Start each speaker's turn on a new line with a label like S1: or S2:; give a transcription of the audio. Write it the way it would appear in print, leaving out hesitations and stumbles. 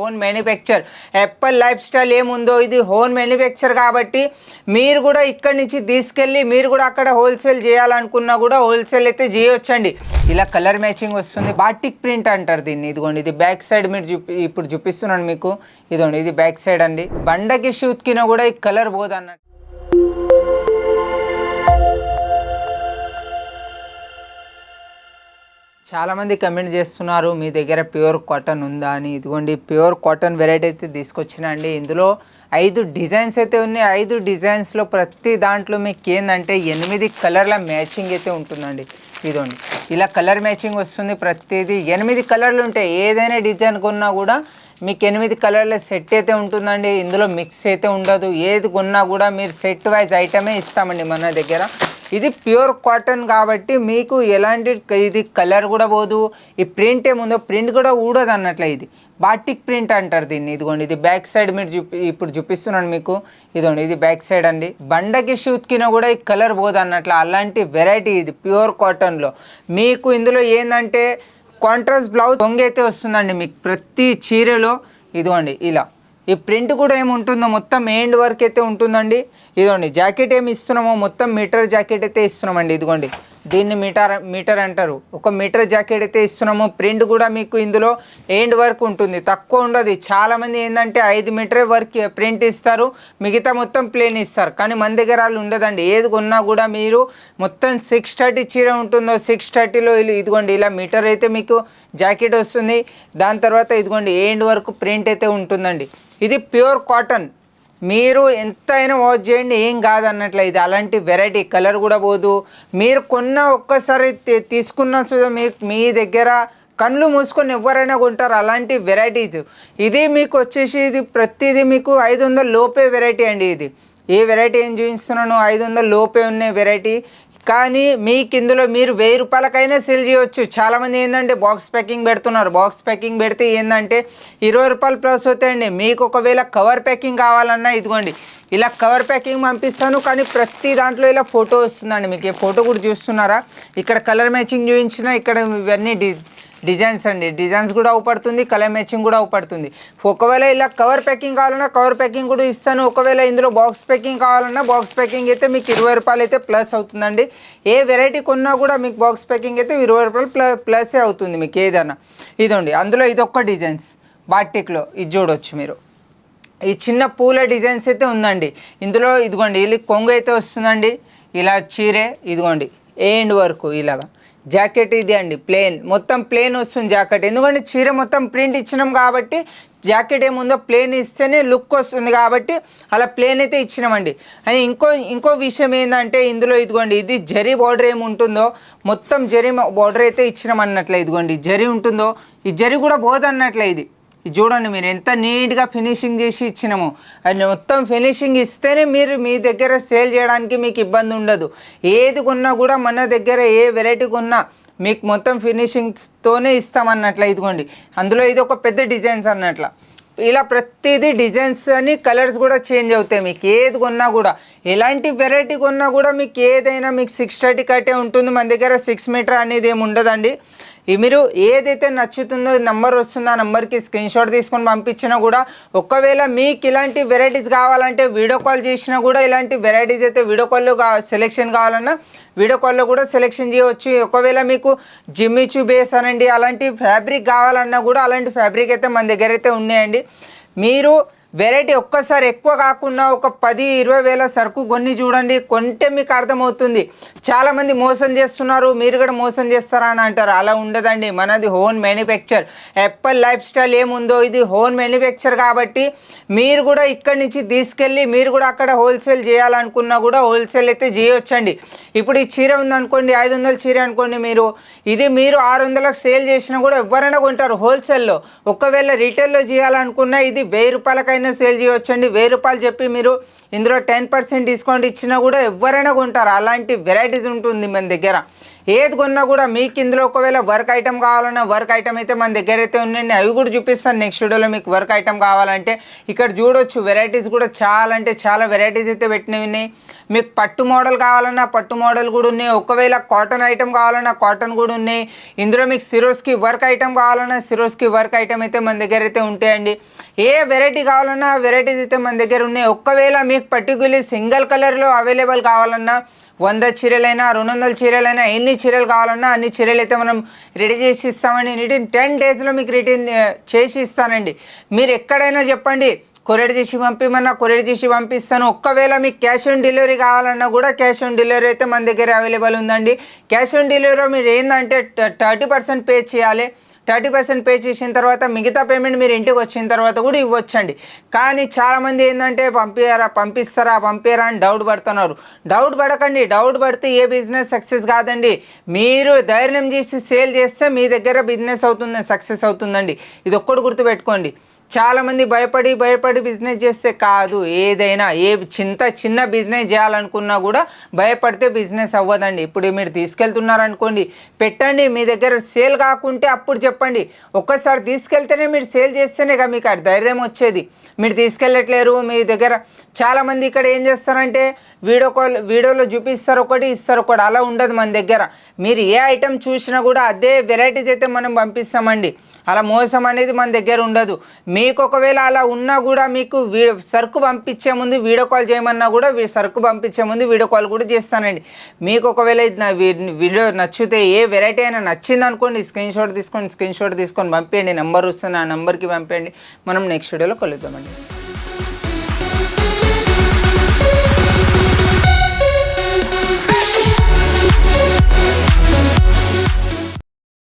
S1: Own manufacture Apple life style ఏముందో ఇది own manufacture కాబట్టి మీరు కూడా ఇక్కడి నుంచి తీసుకెళ్ళి మీరు కూడా అక్కడ హోల్సేల్ చేయాలనుకున్నా కూడా హోల్సేల్ అయితే చేయొచ్చండి. ఇలా కలర్ మ్యాచింగ్ వస్తుంది. బాటిక్ ప్రింట్ అంటారు దీన్ని. ఇదిగోండి ఇది బ్యాక్ సైడ్ మీరు ఇప్పుడు చూపిస్తున్నాను మీకు. ఇదిగోండి ఇది బ్యాక్ సైడ్ అండి. బండకి షూత్కినా కూడా ఈ కలర్ పోదన్నట్టు. చాలామంది కమెంట్ చేస్తున్నారు మీ దగ్గర ప్యూర్ కాటన్ ఉందా అని. ఇదిగోండి ప్యూర్ కాటన్ వెరైటీ అయితే తీసుకొచ్చినా అండి. ఇందులో 5 డిజైన్స్ అయితే ఉన్నాయి. 5 డిజైన్స్లో ప్రతి దాంట్లో మీకు ఏంటంటే 8 కలర్ల మ్యాచింగ్ అయితే ఉంటుందండి. ఇదిగోండి ఇలా కలర్ మ్యాచింగ్ వస్తుంది. ప్రతిదీ 8 కలర్లు ఉంటాయి. ఏదైనా డిజైన్ కొన్నా కూడా మీకు 8 కలర్ల సెట్ అయితే ఉంటుందండి. ఇందులో మిక్స్ అయితే ఉండదు. ఏది కొన్నా కూడా మీరు సెట్ వైజ్ ఐటమే ఇస్తామండి మన దగ్గర. ఇది ప్యూర్ కాటన్ కాబట్టి మీకు ఎలాంటి ఇది కలర్ కూడా పోదు. ఈ ప్రింట్ ఏముందో ప్రింట్ కూడా ఊడదు అన్నట్లే. ఇది బాటిక్ ప్రింట్ అంటారు దీన్ని. ఇదిగోండి ఇది బ్యాక్ సైడ్ మీరు ఇప్పుడు చూపిస్తున్నాను మీకు. ఇదిగోండి ఇది బ్యాక్ సైడ్ అండి. బండకి షూత్కినా కూడా ఈ కలర్ పోదు అన్నట్లు అలాంటి వెరైటీ ఇది ప్యూర్ కాటన్లో. మీకు ఇందులో ఏంటంటే కాంట్రాస్ట్ బ్లౌజ్ దొంగ అయితే వస్తుందండి మీకు ప్రతి చీరలో. ఇదిగోండి ఇలా ఈ ప్రింట్ కూడా ఏముంటుందో మొత్తం ఎండ్ వర్క్ అయితే ఉంటుందండి. ఇదిగోండి జాకెట్ ఏమి ఇస్తున్నామో మొత్తం మీటర్ జాకెట్ అయితే ఇస్తున్నామండి. ఇదిగోండి దీన్ని మీటర్ అంటారు. 1 మీటర్ జాకెట్ అయితే ఇస్తున్నాము. ప్రింట్ కూడా మీకు ఇందులో ఎండ్ వర్క్ ఉంటుంది, తక్కువ ఉండదు. చాలామంది ఏంటంటే 5 మీటర్ వర్క్ ప్రింట్ ఇస్తారు, మిగతా మొత్తం ప్లేన్ ఇస్తారు. కానీ మన దగ్గర వాళ్ళు ఉండదండి. ఏది కొన్నా కూడా మీరు మొత్తం 630 చీర ఉంటుందో 630లో ఇదిగోండి ఇలా మీటర్ అయితే మీకు జాకెట్ వస్తుంది. దాని తర్వాత ఇదిగోండి ఎండ్ వర్క్ ప్రింట్ అయితే ఉంటుందండి. ఇది ప్యూర్ కాటన్. మీరు ఎంతైనా వాష్ చేయండి ఏం కాదన్నట్లే. ఇది అలాంటి వెరైటీ కలర్ కూడా పోదు. మీరు కొన్న ఒక్కసారి తీసుకున్న మీ దగ్గర కళ్ళు మూసుకొని ఎవరైనా కొంటారు అలాంటి వెరైటీస్. ఇది మీకు వచ్చేసి ఇది ప్రతిదీ మీకు 500 లోపే వెరైటీ అండి. ఇది ఏ వెరైటీ ఏం చూపిస్తున్నాను 500 లోపే ఉన్న వెరైటీ. కానీ మీకు ఇందులో మీరు 1000 రూపాయలకైనా సేల్ చేయవచ్చు. చాలామంది ఏంటంటే బాక్స్ ప్యాకింగ్ పెడుతున్నారు. బాక్స్ ప్యాకింగ్ పెడితే ఏంటంటే 20 రూపాయలు ప్లస్ అవుతాయండి. మీకు ఒకవేళ కవర్ ప్యాకింగ్ కావాలన్నా ఇదిగోండి ఇలా కవర్ ప్యాకింగ్ పంపిస్తాను. కానీ ప్రతి దాంట్లో ఇలా ఫోటో వస్తుందండి. మీకు ఈ ఫోటో కూడా చూస్తున్నారా? ఇక్కడ కలర్ మ్యాచింగ్ చూపించిన ఇక్కడ ఇవన్నీ డిజైన్స్ అండి. డిజైన్స్ కూడా అవుపడుతుంది, కలర్ మ్యాచింగ్ కూడా అవుపడుతుంది. ఒకవేళ ఇలా కవర్ ప్యాకింగ్ కావాలన్నా కవర్ ప్యాకింగ్ కూడా ఇస్తాను. ఒకవేళ ఇందులో బాక్స్ ప్యాకింగ్ కావాలన్నా బాక్స్ ప్యాకింగ్ అయితే మీకు 20 రూపాయలు అయితే ప్లస్ అవుతుందండి. ఏ వెరైటీ కొన్నా కూడా మీకు బాక్స్ ప్యాకింగ్ అయితే 20 రూపాయలు ప్లసే అవుతుంది మీకు ఏదైనా. ఇదండి అందులో ఇదొక్క డిజైన్స్ బాటిక్లో ఇది చూడవచ్చు మీరు. ఈ చిన్న పూల డిజైన్స్ అయితే ఉందండి ఇందులో. ఇదిగోండి ఇది కొంగు అయితే వస్తుందండి. ఇలా చీరే ఇదిగోండి ఎండ్ వరకు ఇలాగా జాకెట్ ఇది అండి ప్లేన్, మొత్తం ప్లేన్ వస్తుంది జాకెట్. ఎందుకంటే చీర మొత్తం ప్రింట్ ఇచ్చినాం కాబట్టి జాకెట్ ఏముందో ప్లేన్ ఇస్తేనే లుక్ వస్తుంది కాబట్టి అలా ప్లేన్ అయితే ఇచ్చినామండి. అని ఇంకో విషయం ఏంటంటే ఇందులో ఇదిగోండి ఇది జరీ బార్డర్ ఏముంటుందో మొత్తం జరీ బార్డర్ అయితే ఇచ్చినాం అన్నట్లే. ఇదిగోండి జరీ ఉంటుందో ఈ జరీ కూడా పోదన్నట్లే. ఇది చూడండి మీరు ఎంత నీట్గా ఫినిషింగ్ చేసి ఇచ్చినాము. అది మొత్తం ఫినిషింగ్ ఇస్తేనే మీరు మీ దగ్గర సేల్ చేయడానికి మీకు ఇబ్బంది ఉండదు. ఏది కొన్నా కూడా మన దగ్గర ఏ వెరైటీ కొన్నా మీకు మొత్తం ఫినిషింగ్స్తోనే ఇస్తామన్నట్ల. ఇదిగోండి అందులో ఇది ఒక పెద్ద డిజైన్స్ అన్నట్ల. ఇలా ప్రతిదీ డిజైన్స్ అని కలర్స్ కూడా చేంజ్ అవుతాయి. మీకు ఏది కొన్నా కూడా ఎలాంటి వెరైటీ కొన్నా కూడా మీకు ఏదైనా మీకు 630 కట్టే ఉంటుంది. మన దగ్గర 6 మీటర్ అనేది ఏమి ఉండదండి. మీరు ఏదైతే నచ్చుతుందో నంబర్ వస్తుందో ఆ నెంబర్కి స్క్రీన్ షాట్ తీసుకొని పంపించినా కూడా ఒకవేళ మీకు ఇలాంటి వెరైటీస్ కావాలంటే వీడియో కాల్ చేసినా కూడా ఇలాంటి వెరైటీస్ అయితే వీడియో కాల్లో సెలెక్షన్ కావాలన్నా వీడియో కాల్లో కూడా సెలెక్షన్ చేయవచ్చు. ఒకవేళ మీకు జిమ్మిచూ బేస్ అనండి అలాంటి ఫ్యాబ్రిక్ కావాలన్నా కూడా అలాంటి ఫ్యాబ్రిక్ అయితే మన దగ్గర అయితే ఉన్నాయండి. మీరు వెరైటీ ఒక్కసారి ఎక్కువ కాకుండా ఒక 10-20 వేల సరుకు కొన్ని చూడండి, కొంటే మీకు అర్థమవుతుంది. చాలామంది మోసం చేస్తున్నారు, మీరు కూడా మోసం చేస్తారా అని అంటారు. అలా ఉండదండి. మనది own manufacture. Apple life style ఏముందో ఇది ఓన్ మ్యానుఫ్యాక్చర్ కాబట్టి మీరు కూడా ఇక్కడి నుంచి తీసుకెళ్ళి మీరు కూడా అక్కడ హోల్సేల్ చేయాలనుకున్నా కూడా హోల్సేల్ అయితే చేయొచ్చండి. ఇప్పుడు ఈ చీర ఉందనుకోండి 500 చీర అనుకోండి, మీరు 600లకు సేల్ చేసినా కూడా ఎవరైనా కొంటారు హోల్సేల్లో. ఒకవేళ రీటైల్లో చేయాలనుకున్నా ఇది 1000 రూపాయలకైనా సేల్ చేయొచ్చండి. 1000 రూపాయలు చెప్పి మీరు ఇందులో 10% డిస్కౌంట్ ఇచ్చినా కూడా ఎవరైనా కొంటారు. అలాంటి వెరైటీస్ వెరైటీస్ ఉంటుంది మన దగ్గర. ఏది కొన్నా కూడా మీకు ఇందులో ఒకవేళ వర్క్ ఐటమ్ కావాలన్నా వర్క్ ఐటమ్ అయితే మన దగ్గర అయితే ఉన్నాయండి. అవి కూడా చూపిస్తాను నెక్స్ట్ వీడియోలో. మీకు వర్క్ ఐటమ్ కావాలంటే ఇక్కడ చూడొచ్చు, వెరైటీస్ కూడా చాలా అంటే చాలా వెరైటీస్ అయితే పెట్టినవి ఉన్నాయి. మీకు పట్టు మోడల్ కావాలన్నా పట్టు మోడల్ కూడా ఉన్నాయి. ఒకవేళ కాటన్ ఐటమ్ కావాలన్నా కాటన్ కూడా ఉన్నాయి. ఇందులో మీకు సిరోస్కి వర్క్ ఐటమ్ కావాలన్నా సిరోస్కి వర్క్ ఐటమ్ అయితే మన దగ్గర అయితే ఉంటాయండి. ఏ వెరైటీ కావాలన్నా వెరైటీస్ అయితే మన దగ్గర ఉన్నాయి. ఒకవేళ మీకు పర్టికులర్లీ సింగిల్ కలర్లో అవైలబుల్ కావాలన్నా 100 చీరలైనా 200 చీరలైనా ఎన్ని చీరలు కావాలన్నా అన్ని చీరలు అయితే మనం రెడీ చేసి ఇస్తామండి. రిటర్న్ 10 డేస్లో మీకు రిటర్న్ చేసి ఇస్తానండి. మీరు ఎక్కడైనా చెప్పండి, కొరియర్ చేసి పంపిమన్నా కొరియర్ చేసి పంపిస్తాను. ఒక్కవేళ మీకు క్యాష్ ఆన్ డెలివరీ కావాలన్నా కూడా క్యాష్ ఆన్ డెలివరీ అయితే మన దగ్గర అవైలబుల్ ఉందండి. క్యాష్ ఆన్ డెలివరీలో మీరు ఏంటంటే 30% పే చేయాలి. 30% పే చేసిన తర్వాత మిగతా పేమెంట్ మీరు ఇంటికి వచ్చిన తర్వాత కూడా ఇవ్వచ్చండి. కానీ చాలామంది ఏంటంటే పంపిస్తారా అని డౌట్ పడుతున్నారు. డౌట్ పడకండి. డౌట్ పడితే ఏ బిజినెస్ సక్సెస్ కాదండి. మీరు ధైర్యం చేసి సేల్ చేస్తే మీ దగ్గర బిజినెస్ అవుతుంది, సక్సెస్ అవుతుందండి. ఇది ఒక్కటి గుర్తుపెట్టుకోండి. చాలామంది భయపడి బిజినెస్ చేస్తే కాదు. ఏదైనా చిన్న బిజినెస్ చేయాలనుకున్నా కూడా భయపడితే బిజినెస్ అవ్వదండి. ఇప్పుడు మీరు తీసుకెళ్తున్నారనుకోండి, పెట్టండి. మీ దగ్గర సేల్ కాకుంటే అప్పుడు చెప్పండి. ఒక్కసారి తీసుకెళ్తేనే మీరు సేల్ చేస్తేనే కదా మీకు ధైర్యం వచ్చేది. మీరు తీసుకెళ్ళట్లేరు. మీ దగ్గర చాలామంది ఇక్కడ ఏం చేస్తారంటే వీడియోలో చూపిస్తారు ఒకటి, ఇస్తారు ఒకటి. అలా ఉండదు మన దగ్గర. మీరు ఏ ఐటెం చూసినా కూడా అదే వెరైటీస్ అయితే మనం పంపిస్తామండి. అలా మోసం అనేది మన దగ్గర ఉండదు. మీకు ఒకవేళ అలా ఉన్నా కూడా మీకు సరుకు పంపించే ముందు వీడియో కాల్ చేయమన్నా కూడా సరుకు పంపించే ముందు వీడియో కాల్ కూడా చేస్తానండి. మీకు ఒకవేళ వీడియో నచ్చితే ఏ వెరైటీ అయినా నచ్చింది అనుకోండి, స్క్రీన్ షాట్ తీసుకొని పంపించండి. నెంబర్ వస్తుంది, ఆ నెంబర్కి పంపించండి. మనం నెక్స్ట్ వీడియోలో కలుద్దామండి.